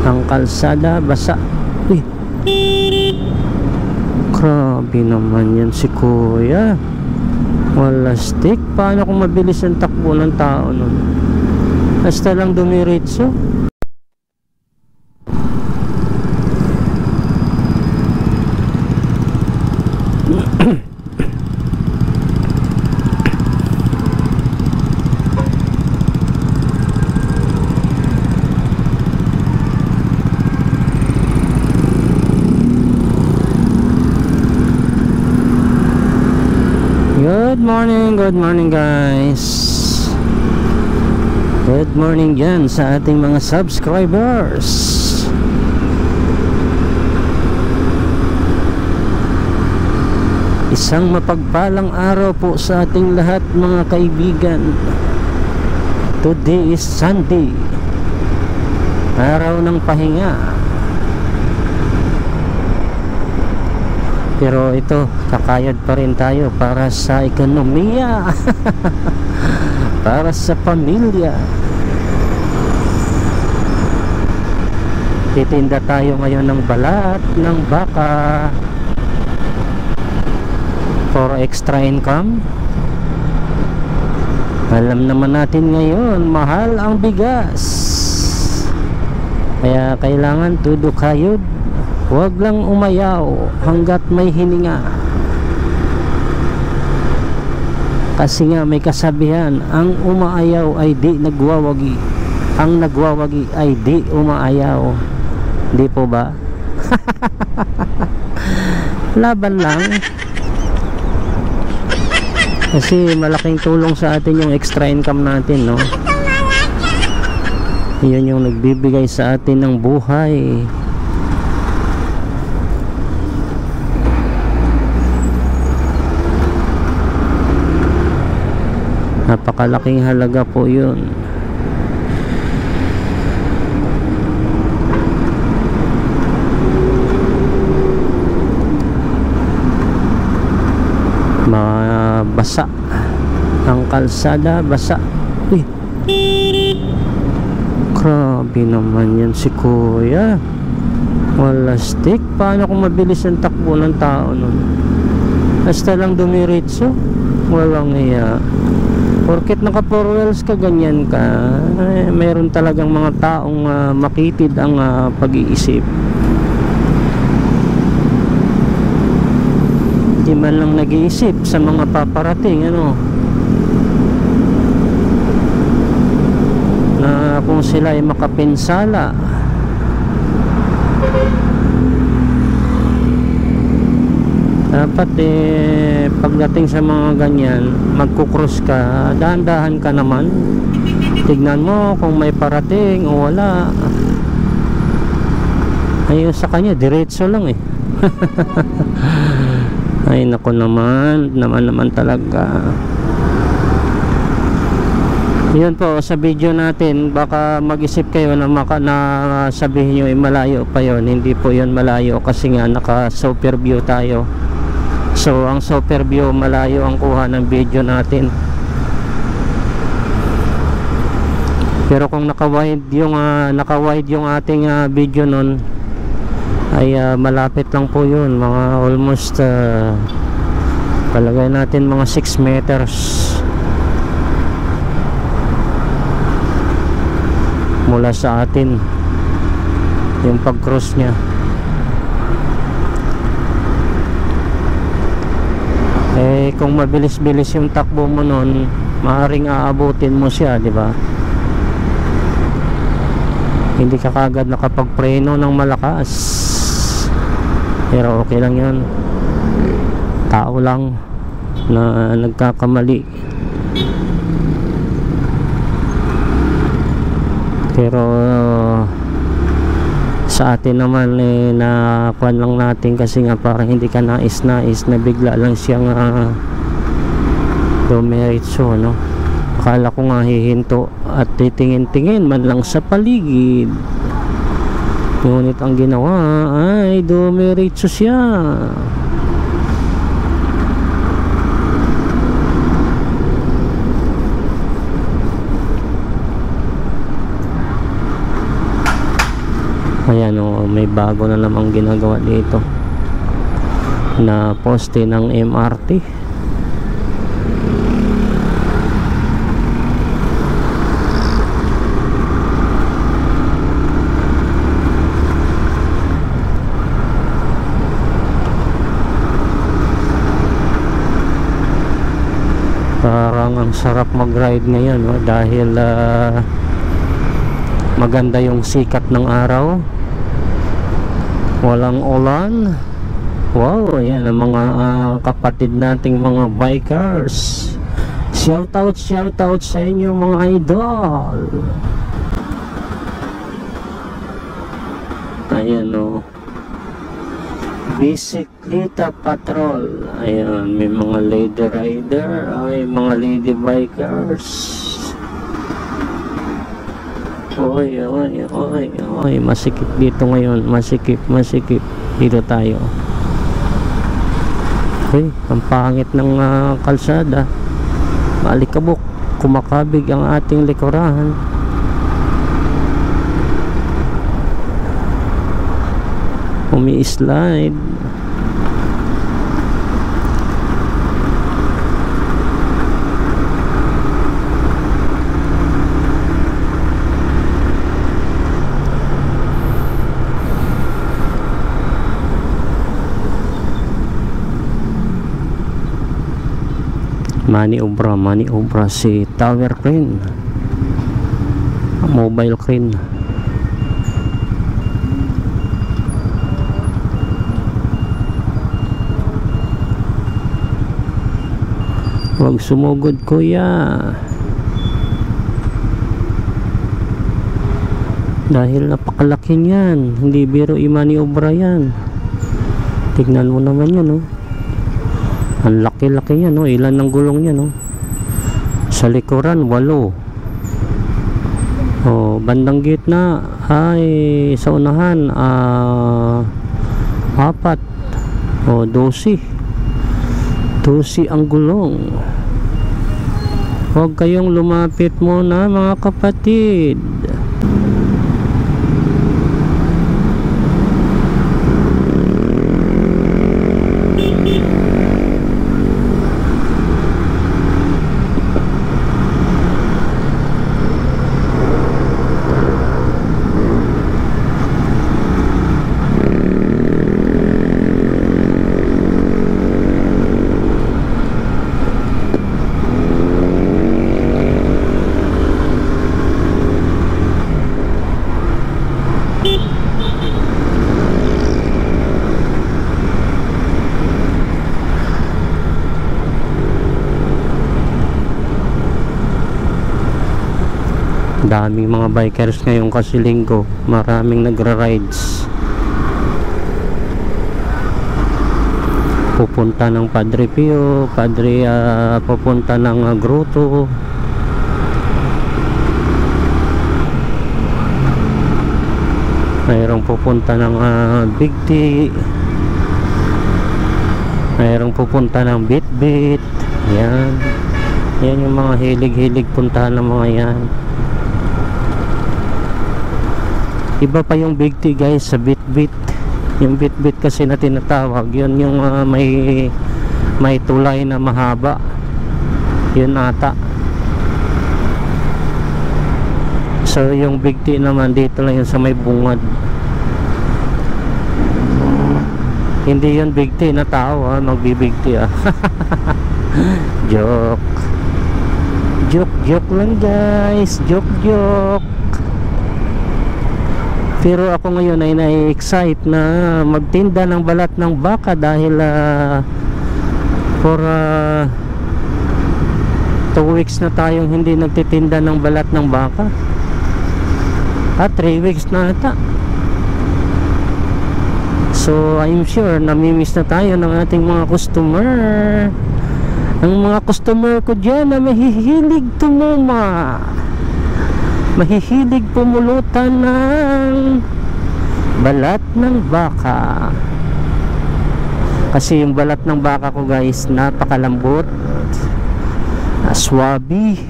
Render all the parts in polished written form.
ang kalsada basa. Uy, grabe naman yan si kuya, wala stick. Paano kung mabilis ang takbo ng tao nun? Basta lang dumiritso. Good morning guys. Good morning dyan sa ating mga subscribers. Isang mapagpalang araw po sa ating lahat mga kaibigan. Today is Sunday, araw ng pahinga. Pero ito, kakayod pa rin tayo para sa ekonomiya. Para sa pamilya. Titinda tayo ngayon ng balat ng baka for extra income. Alam naman natin ngayon, mahal ang bigas. Kaya kailangan tudukayod. Huwag lang umayaw hanggat may hininga. Kasi nga may kasabihan, ang umaayaw ay di nagwawagi, ang nagwawagi ay di umaayaw. Di po ba? Laban lang. Kasi malaking tulong sa atin yung extra income natin, no? Yun yung nagbibigay sa atin ng buhay. Napakalaking halaga po yun. Basa ang kalsada basa. Uy, grabe naman yan si kuya, wala stick. Paano kung mabilis ang takbo ng tao nun? Basta lang dumiritso, walang iya. Porket naka 4 wheels ka, ganyan ka, mayroon talagang mga taong makitid ang pag-iisip. Di man lang nag-iisip sa mga paparating, ano, na kung sila ay makapinsala. Dapat pagdating sa mga ganyan, magkukross ka, dahan-dahan ka naman. Tignan mo kung may parating o wala. Ayun sa kanya, diretso lang eh. Ay nako naman talaga. Yun po sa video natin, baka mag-isip kayo na sabihin nyo malayo pa yon. Hindi po yun malayo kasi nga naka super view tayo. So ang super view, malayo ang kuha ng video natin. Pero kung naka-wide yung ating video nun, ay malapit lang po yun, mga almost palagay natin mga 6 meters mula sa atin yung pag-cross nya. Kung mabilis-bilis yung takbo mo nun, maaaring aabutin mo siya, di ba? Hindi ka kagad nakapagpreno ng malakas. Pero okay lang yun. Tao lang na nagkakamali. Pero sa atin naman nakuan lang natin kasi nga parang hindi ka nais na bigla lang siyang dumiretso, no? Akala ko nga hihinto at titingin-tingin man lang sa paligid, ngunit ang ginawa ay dumiretso siya. Ayan o, may bago na namang ginagawa dito na poste ng MRT. Parang ang sarap mag-ride ngayon, no? Dahil maganda yung sikat ng araw, walang ulan. Wow, ayan ang mga kapatid nating mga bikers. Shout out sa inyo mga idol. Ayan o, Bisikleta Patrol. Ayan, may mga lady rider, ay mga lady bikers. Oy, masikip dito ngayon, masikip dito tayo. Okay, ang pangit ng kalsada, maalikabok, kumakabig ang ating likuran. Umi-slide. Mani obra si tower crane, mobile crane. Huwag sumugod kuya, dahil napakalaki niyan, hindi biro imani obra yan. Tignan mo naman yan, oh. Ang laki-laki yan, oh. Ilan ng gulong yan, oh. Sa likuran 8. Oh, bandang gitna ay sa unahan 4. Oh, 12 ang gulong. Huwag kayong lumapit muna mga kapatid. Daming mga bikers ngayon kasi linggo, maraming nagra-rides. Pupunta ng Padre Pio, pupunta ng Grotto. Mayroong pupunta ng Big T. Mayroong pupunta ng Bitbit. Yan yung mga hilig puntahan ng mga yan. Iba pa yung Big T guys sa Bitbit. Yung Bitbit kasi na tinatawag, yun yung may tulay na mahaba. Yun ata. So yung Big T naman dito lang yun sa may bungad. Hindi yun Big T na tao, magbibig T Joke lang guys, joke. Pero ako ngayon ay na-excite na magtinda ng balat ng baka dahil for 2 weeks na tayong hindi nagtitinda ng balat ng baka. 3 weeks na ata. So I'm sure namimiss na tayo ng ating mga customer. Ang mga customer ko dyan na mahihilig tumuma, mahihilig pumulutan ng balat ng baka. Kasi yung balat ng baka ko guys, napakalambot, swabe,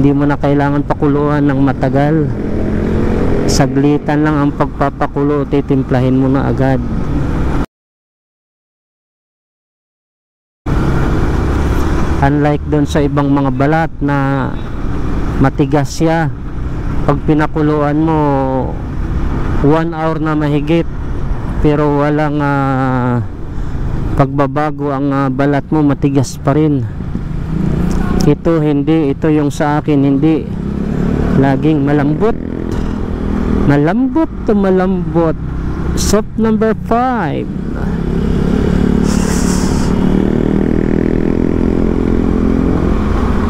hindi mo na kailangan pakuluan ng matagal. saglitan lang ang pagpapakulo, titimplahin mo na agad. Unlike doon sa ibang mga balat na matigas siya, pag pinakuluan mo 1 hour na mahigit pero walang pagbabago, ang balat mo matigas pa rin. Ito hindi, ito yung sa akin hindi, laging malambot, malambot to malambot. Soap number 5.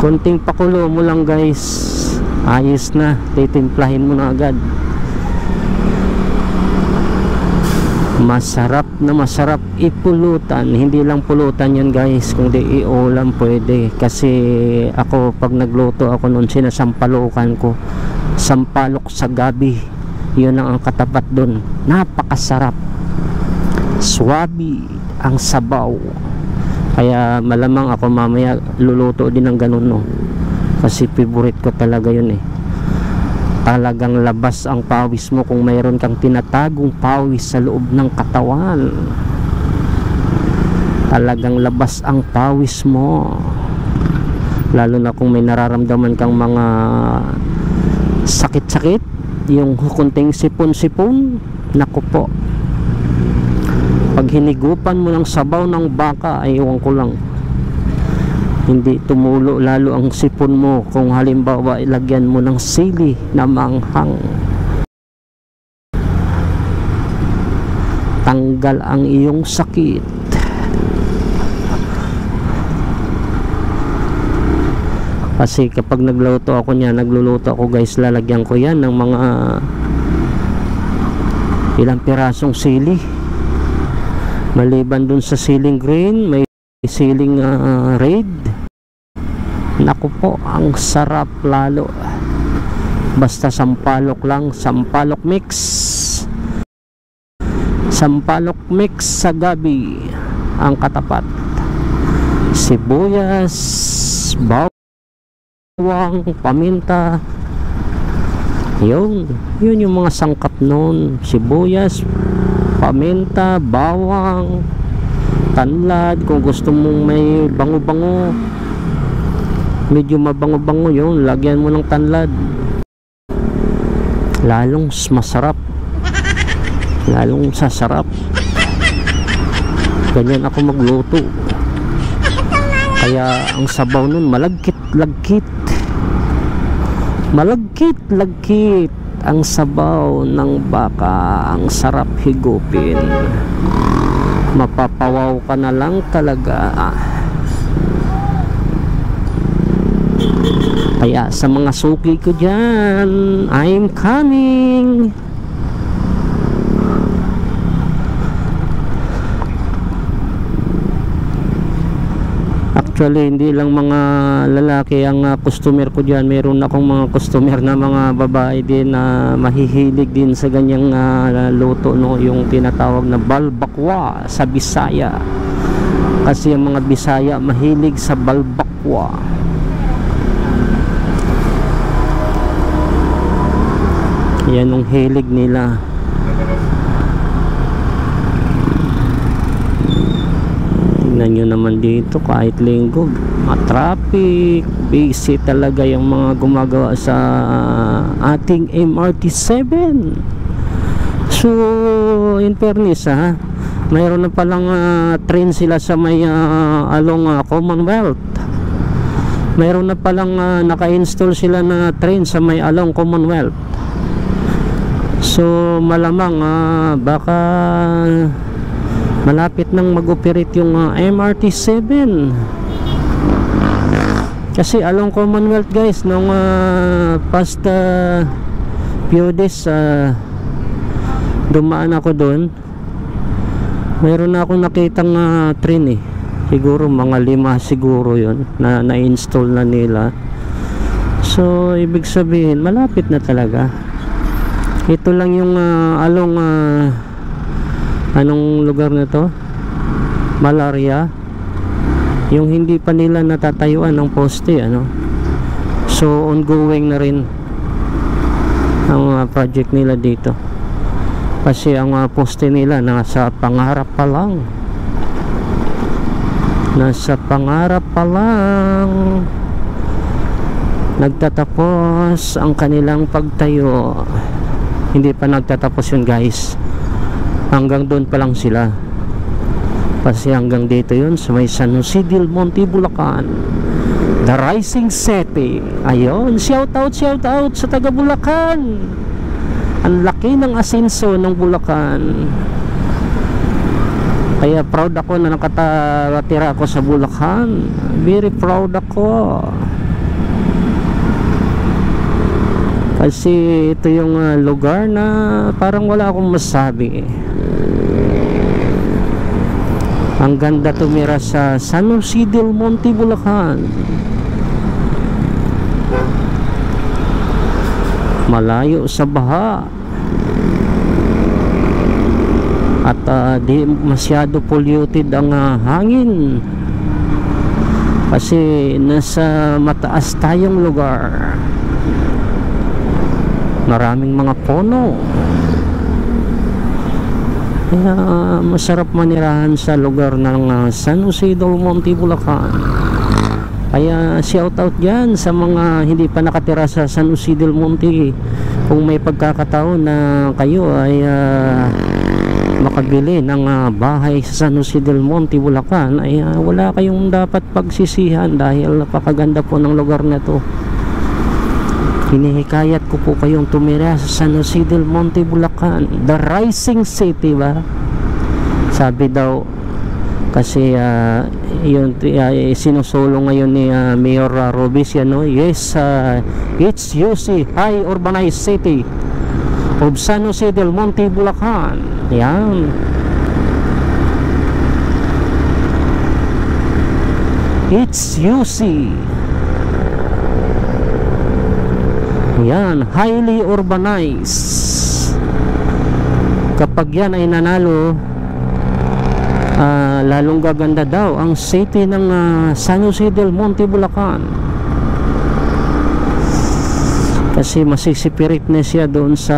Konting pakulo mo lang guys, ayos na, titimplahin mo na agad. Masarap na masarap ipulutan. Hindi lang pulutan yan guys, kundi iulam pwede. Kasi ako pag nagluto ako noon, sinasampalukan ko, sampalok sa gabi, yun ang katapat doon. Napakasarap, swabe ang sabaw. Kaya malamang ako mamaya luluto din ng ganun, no? Kasi favorite ko talaga yun eh. Talagang labas ang pawis mo kung mayroon kang tinatagong pawis sa loob ng katawan. Talagang labas ang pawis mo. Lalo na kung may nararamdaman kang mga sakit-sakit, yung kunting sipon-sipon, naku po, pag hinigupan mo ng sabaw ng baka, ay ewan ko lang, hindi tumulo lalo ang sipon mo kung halimbawa ilagyan mo ng sili na manghang. Tanggal ang iyong sakit. Kasi kapag nagluluto ako niya, nagluluto ako guys, lalagyan ko yan ng mga ilang pirasong sili. Maliban dun sa siling green, may siling red. Naku po, ang sarap lalo. Basta sampalok lang, sampalok mix, sampalok mix sa gabi ang katapat. Sibuyas, bawang, paminta, yun yung mga sangkap nun. Sibuyas, paminta, bawang, tanlad. Kung gusto mong may bango-bango, medyo mabango-bango, yun, lagyan mo ng tanlad. Lalong masarap, lalong sasarap. Ganyan ako magluto. Kaya ang sabaw nun malagkit-lagkit, malagkit-lagkit ang sabaw ng baka. Ang sarap higupin, mapapawaw ka na lang talaga. Kaya sa mga suki ko dyan, I'm coming. Actually, hindi lang mga lalaki ang customer ko dyan. Meron akong mga customer na mga babae din na mahihilig din sa ganyang luto, no? Yung tinatawag na balbakwa sa Bisaya. Kasi ang mga Bisaya mahilig sa balbakwa. Yan ang hilig nila. Tingnan nyo naman dito, kahit linggo, traffic, busy talaga yung mga gumagawa sa ating MRT7. So in fairness, mayroon na palang train sila sa may along Commonwealth. Mayroon na palang naka-install sila na train sa may along Commonwealth. So malamang baka malapit nang mag-operate yung MRT7. Kasi along Commonwealth guys, nung past few days dumaan ako doon, mayroon na akong nakitang train siguro mga 5 siguro yun na na-install na nila. So ibig sabihin malapit na talaga. Ito lang yung along anong lugar na to, Malaria, yung hindi pa nila natatayuan ng poste, ano. So ongoing na rin ang project nila dito, kasi ang poste nila nasa pangarap pa lang, nasa pangarap pa lang nagtatapos ang kanilang pagtayo. Hindi pa nagtatapos yun guys, hanggang doon pa lang sila, kasi hanggang dito yun sa may San Jose del Monte, Bulacan, the rising city. Ayun, shout out sa taga Bulacan. Ang laki ng asenso ng Bulacan, kaya proud ako na nakatira ako sa Bulacan. Very proud ako, kasi ito yung lugar na parang wala akong masabi. Ang ganda tumira sa San Jose del Monte, Bulacan. Malayo sa baha, at di masyado polluted ang hangin, kasi nasa mataas tayong lugar. Maraming mga puno, kaya masarap manirahan sa lugar ng San Jose del Monte, Bulacan. Kaya shout out dyan sa mga hindi pa nakatira sa San Jose del Monte. Kung may pagkakataon na kayo ay makabili ng bahay sa San Jose del Monte, Bulacan, ay wala kayong dapat pagsisihan, dahil napakaganda po ng lugar na to. Hinihikayat ko po kayong tumira sa San Jose del Monte, Bulacan, the rising city ba? Sabi daw, kasi yun sinusolo ngayon ni Mayor Robis yan, no? Yes, it's UC, high urbanized city of San Jose del Monte, Bulacan. Yan, it's UC. Yan, highly urbanized. Kapag yan ay nanalo, lalong gaganda daw ang city ng San Jose del Monte, Bulacan, kasi masisipirit na siya doon sa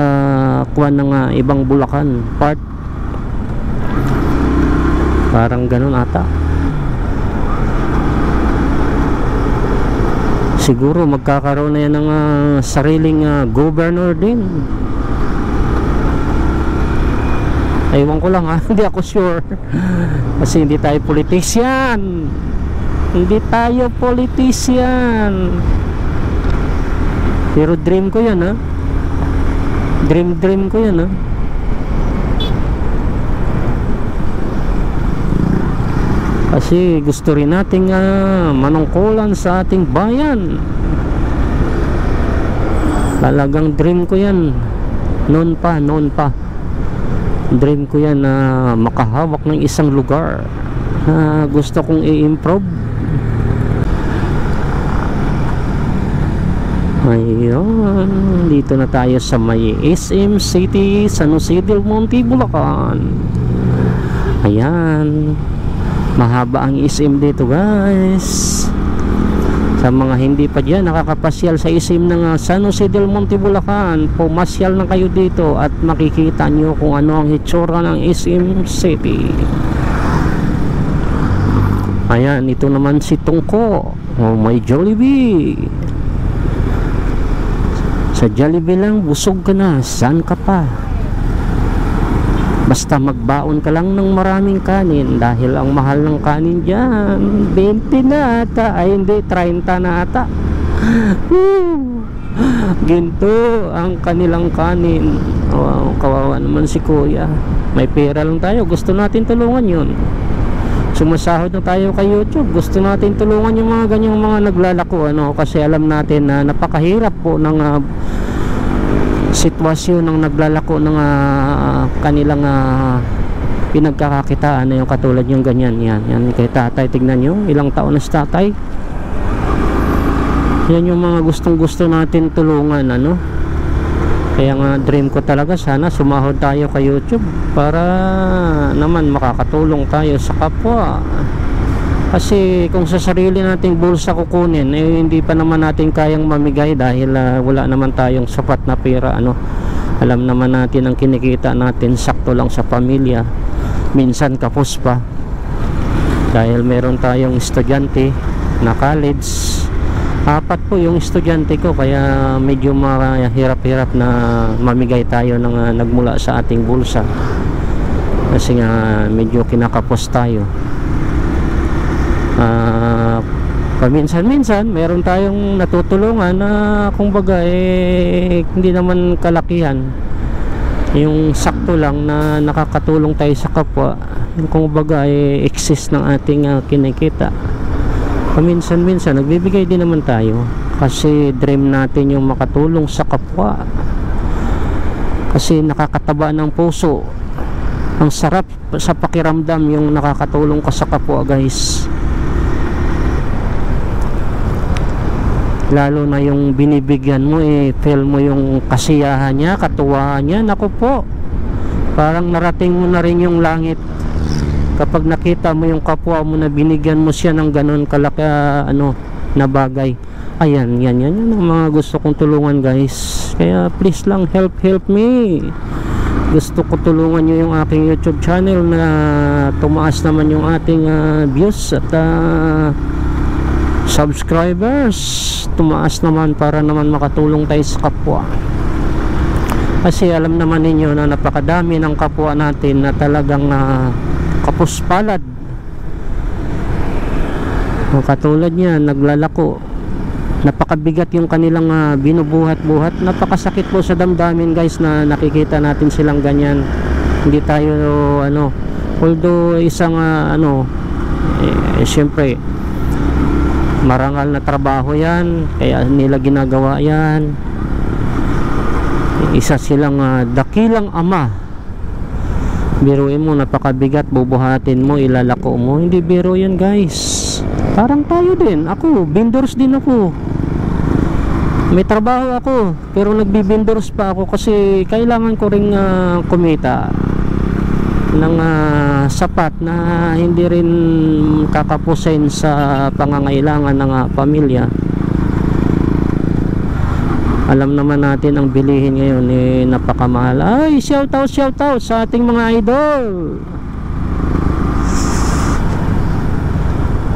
kuwan ng ibang Bulacan part, parang ganun ata. Siguro magkakaroon na yan ng sariling governor din. Ewan ko lang hindi ako sure. Kasi hindi tayo politician. Hindi tayo politician. Pero dream ko yan Dream ko yan Kasi gusto rin nating manungkulan sa ating bayan. Talagang dream ko yan. Noon pa dream ko yan na makahawak ng isang lugar na gusto kong i-improve. Ayun, dito na tayo sa may SM City, San Jose del Monte, Bulacan. Ayan, mahaba ang SM dito guys. Sa mga hindi pa dyan nakakapasyal sa SM ng San Jose del Monte, Bulacan, pumasyal na kayo dito at makikita nyo kung ano ang hitsura ng SM City. Ayan, ito naman si Tungko. Oh, may Jollibee. Sa Jollibee lang busog ka na, saan ka pa? Basta magbaon ka lang ng maraming kanin, dahil ang mahal ng kanin dyan 20 na ata, ay hindi, 30 na ata. Ginto ang kanilang kanin. Wow, kawawa naman si kuya. May pera lang tayo, gusto natin tulungan yun. Sumasahod na tayo kay YouTube, gusto natin tulungan yung mga ganyang mga naglalako, kasi alam natin na napakahirap po ng sitwasyon ng naglalako ng kanilang pinagkakakitaan na yung katulad yung ganyan. Yan kay tatay, tignan nyo ilang taon na si tatay. Yan yung mga gustong gusto natin tulungan, kaya nga dream ko talaga sana sumahod tayo kay YouTube para naman makakatulong tayo sa kapwa. Kasi kung sa sarili nating bulsa kukunin, eh hindi pa naman natin kayang mamigay dahil wala naman tayong sapat na pera, ano. Alam naman natin ang kinikita natin sakto lang sa pamilya, minsan kapos pa, dahil meron tayong estudyante na college. 4 po yung estudyante ko, kaya medyo mahirap-hirap na mamigay tayo ng nagmula sa ating bulsa, kasi nga medyo kinakapos tayo. Paminsan-minsan meron tayong natutulungan na kumbaga hindi naman kalakihan, yung sakto lang na nakakatulong tayo sa kapwa, yung kumbaga excess ng ating kinikita. Paminsan-minsan nagbibigay din naman tayo, kasi dream natin yung makatulong sa kapwa, kasi nakakataba ng puso. Ang sarap sa pakiramdam yung nakakatulong ka sa kapwa, guys. Lalo na yung binibigyan mo, feel mo yung kasiyahan niya, katuwaan niya. Naku po, parang narating mo na rin yung langit kapag nakita mo yung kapwa mo na binigyan mo siya ng ganun kalaki na bagay. Ayan, yan ang mga gusto kong tulungan, guys. Kaya please lang, help me. Gusto ko tulungan nyo yung aking YouTube channel na tumaas naman yung ating views at subscribers, tumaas naman para naman makatulong tayo sa kapwa. Kasi alam naman ninyo na napakadami ng kapwa natin na talagang kapuspalad. Katulad niya, naglalako, napakabigat yung kanilang binubuhat-buhat. Napakasakit po sa damdamin, guys, na nakikita natin silang ganyan. Hindi tayo although isang siyempre marangal na trabaho yan, kaya nila ginagawa yan. Isa silang dakilang ama. Biruin mo, napakabigat, bubuhatin mo, ilalako mo. Hindi biro yan, guys. Parang tayo din, ako, vendors din ako. May trabaho ako, pero nagbibendors pa ako kasi kailangan ko ring kumita ng sapat na hindi rin kakapusin sa pangangailangan ng pamilya. Alam naman natin ang bilihin ngayon napakamahal. Ay, shout out sa ating mga idol.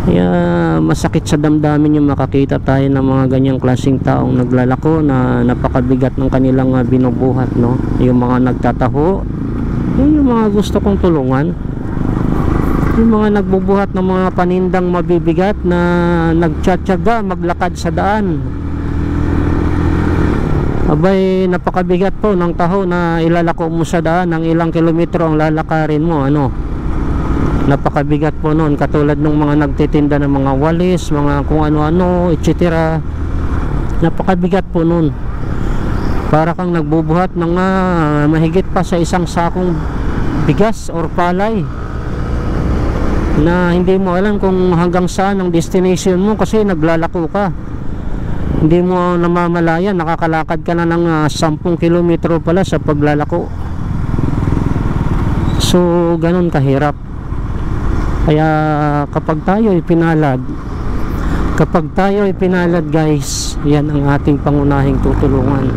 Kaya masakit sa damdamin yung makakita tayo ng mga ganyang klaseng taong naglalako na napakabigat ng kanilang binubuhat, no? Yung mga nagtataho, yung mga gusto kong tulungan, yung mga nagbubuhat ng mga panindang mabibigat na nagtsatsaga maglakad sa daan. Abay, napakabigat po ng taho na ilalako mo sa daan, ng ilang kilometro ang lalakarin mo, napakabigat po noon. Katulad ng mga nagtitinda ng mga walis, mga kung ano-ano, etc. Napakabigat po noon. Para kang nagbubuhat ng mahigit pa sa isang sakong bigas or palay na hindi mo alam kung hanggang saan ang destination mo, kasi naglalako ka. Hindi mo namamalayan, nakakalakad ka na ng 10 kilometro pala sa paglalako. So ganun kahirap. Kaya kapag tayo ay pinalad, guys, yan ang ating pangunahing tutulungan,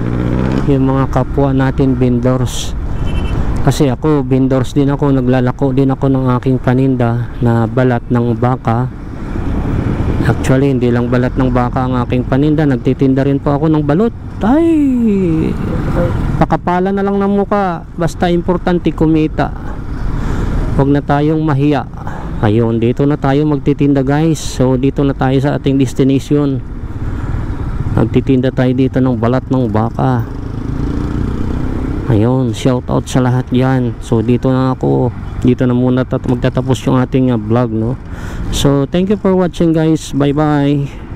yung mga kapwa natin vendors. Kasi ako, vendors din ako, naglalako din ako ng aking paninda na balat ng baka. Actually, hindi lang balat ng baka ang aking paninda, nagtitinda rin po ako ng balot. Ay, pakapala na lang ng muka, basta importante kumita. Huwag na tayong mahiya. Ayun, dito na tayo magtitinda, guys. So dito na tayo sa ating destination. Magtitinda tayo dito ng balat ng baka. Ayun, shout out sa lahat yan. So dito na dito na muna magtatapos yung ating vlog, no? So thank you for watching, guys. Bye bye.